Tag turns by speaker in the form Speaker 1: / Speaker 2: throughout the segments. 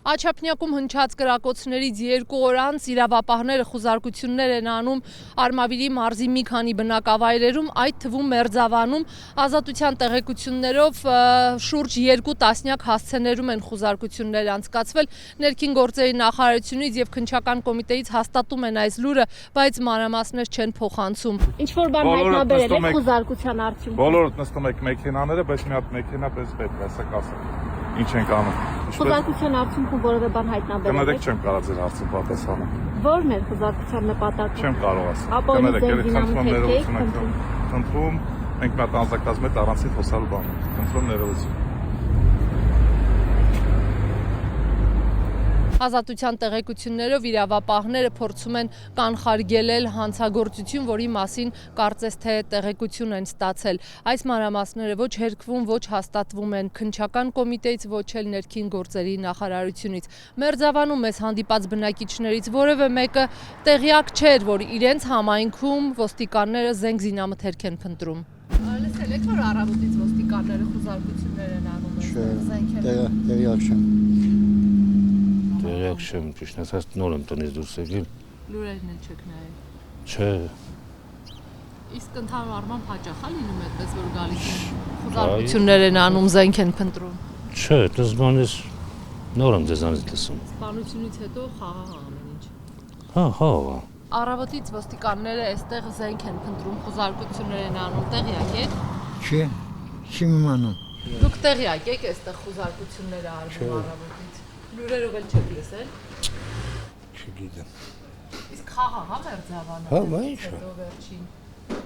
Speaker 1: Աչափնյակում հնչած կրակոցներից 2 օր անց իրավապահները խուզարկություններ են անում Արմավիրի մարզի մի քանի բնակավայրերում, այդ թվում Մերձավանում, ազատության տեղեկություններով շուրջ 2 տասնյակ հասցեներում են խուզարկություններ անցկացվել, ներքին գործերի նախարարությունից եւ քննչական կոմիտեից հաստատում են այս լուրը, բայց մանրամասներ չեն փոխանցում։
Speaker 2: Ինչ որ բան հայտնաբերել եք խուզարկության արդյունքում։
Speaker 3: Բոլորդ նստում եք մեքենաները, բայց մի հատ մեքենա պես պետք է, ասեք ասեք։ Ինչ ենք անում։
Speaker 2: Խուզարկության արդյունքում որևէ բան հայտնաբերել եք։
Speaker 3: Կներեք, չեմ կարող ձեր հարցը պատասխանել։
Speaker 2: Ո՞րն էր խուզարկության նպատակը։
Speaker 3: Չեմ կարող ասել։
Speaker 2: Ապա
Speaker 3: Խնդրում, մենք մի հատ անձնակազմ հետ առանցին խոսալու բան։ Խնդրում ներողություն։
Speaker 1: Ազատության տեղեկություններով իրավապահները փորձում են կանխարգելել հանցագործություն, որի մասին կարծես թե տեղեկություն են ստացել։ Այս մանրամասները ոչ հերկվում, ոչ հաստատվում են քննչական կոմիտեից, ոչ էլ ներքին գործերի նախարարությունից։ Մերձավանում մեզ հանդիպած բնակիչներից որևէ մեկը տեղյակ չէր, որ իրենց համայնքում ոստիկանները զենք զինամթերք են փնտրում։ Լսել եք, որ առավոտից ոստիկանները խուզարկություններ են անում զենքեր։
Speaker 4: Տեղյակ չեմ։
Speaker 5: Տեղյակ չեմ, ճիշտ ասած նոր եմ տնից դուրս եկել։
Speaker 1: Լուրերն են չեք նայել։
Speaker 5: Չէ։
Speaker 1: Իսկ ընդհանուր առմամբ հաճախ է լինում այդպես, որ գալիս են խուզարկություններ են անում, զենք են փնտրում։
Speaker 5: Չէ, դες բանից նոր եմ ձեզանից լսում։
Speaker 1: Սպանությունից հետո խաղաղ ամեն ինչ։
Speaker 5: Հա։
Speaker 1: Առավոտից ոստիկանները այստեղ զենք են փնտրում, խուզարկություններ են անում, տեղյակ եք։
Speaker 4: Չի իմանում։
Speaker 1: Դուք տեղյակ եք այստեղ խուզարկություններ արվում առավոտից։ Լուրերով էլ չեք լսել։
Speaker 4: Չգիտեմ։
Speaker 1: Իսկ խաղաղ է Մերձավանը։
Speaker 4: Հա, բա ինչ է։
Speaker 1: Վերջին։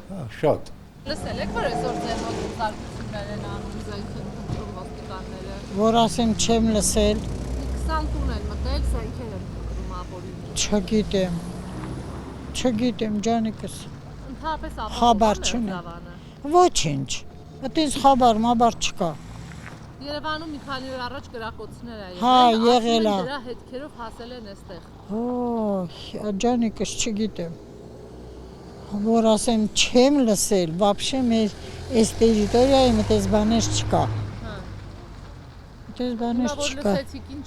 Speaker 4: Հա, շատ։
Speaker 1: Լսել եք, որ այսօր ձեր մոտ խուզարկություններ են անում, զենք են փնտրում ոստիկանները։
Speaker 6: Որ ասեմ չեմ լսել,
Speaker 1: 20 տուն են մտել, զենքեր են փնտրում ապօրինի։
Speaker 6: չգիտեմ ջանիկս,
Speaker 1: Ընդհանրապես
Speaker 6: խաբար
Speaker 1: ապահովում է
Speaker 6: չունեմ։
Speaker 1: Մերձավանը։
Speaker 6: Ոչինչ, այդպես խաբար չկա։
Speaker 1: Երևանում մի քանի օր առաջ կրակոցներ ա եղել,
Speaker 6: Հա, եղել ա։
Speaker 1: Դրա հետքերով հասել են այստեղ։
Speaker 6: Ջանիկս չգիտեմ, որ ասեմ չեմ լսել, вообще մեր այս տերիտորիայում այդպես բաներ չկա։
Speaker 1: Հա։
Speaker 6: Այդպես բաներ
Speaker 1: Որ
Speaker 6: չկա։
Speaker 1: լսեցիք, ինչ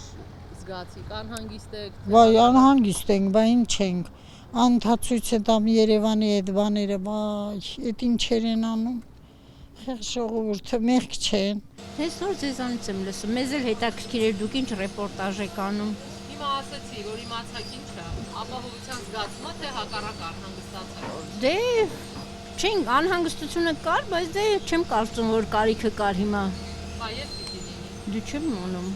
Speaker 1: զգացիք, անհանգիստ եք։
Speaker 6: Վայ, անհանգիստ ենք, բա ինչ ենք։ Անթացույց է տամ Երևանի այդ բաները, վայ, այդ ինչեր են անում։ Խեղ ժողովուրդը մեղք չեն։
Speaker 7: Ես նոր ձեզանից եմ լսում, մեզ էլ հետաքրքիր էր դուք ինչ ռեպորտաժ եք անում։
Speaker 1: Հիմա ասեցի, որ իմացաք ինչ է, ապահովության զգացումը, թե հակառակ անհանգստացաք։
Speaker 7: Դե չենք, անհանգստությունը կար, բայց դե չեմ կարծում, որ կարիքը կար հիմա։
Speaker 1: Բա երբ պիտի լինի։
Speaker 7: Դու չեմ մոնում։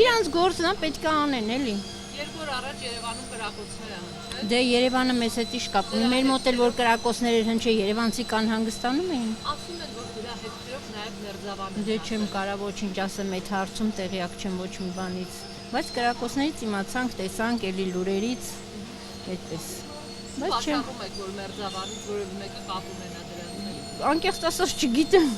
Speaker 7: Իրանց գործն է պետք է անեն, էլի։
Speaker 1: 2 օր առաջ Երևանում կրակոցներ ա հնչել։
Speaker 7: Դե Երևանը մեզ հետ իշ կապ ունի, մեր մոտ էլ որ կրակոցներ էր հնչել, երևանցիք անհանգստանում էին։
Speaker 1: Ասում են, որ դրա հետքերով նաև Մերձավանը։
Speaker 7: Դե չեմ կարա ոչինչ ասեմ այդ հարցում, տեղյակ չեմ ոչ մի բանից։ Բայց կրակոցներից իմացանք, տեսանք էլի լուրերից, այդպես։ Բայց չեմ
Speaker 1: Բացառում եք, որ Մերձավանից որևէ մեկը կապ ունենա դրանց հետ։
Speaker 7: անկեղծ ասած չգիտեմ։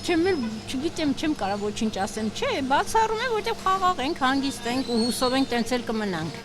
Speaker 7: Չգիտեմ, չեմ կարա ոչինչ ասեմ, չէ, բացառում եմ, որտեղ խաղաղ ենք, հանգիստ ենք ու հուսով ենք տենց էլ կմնանք։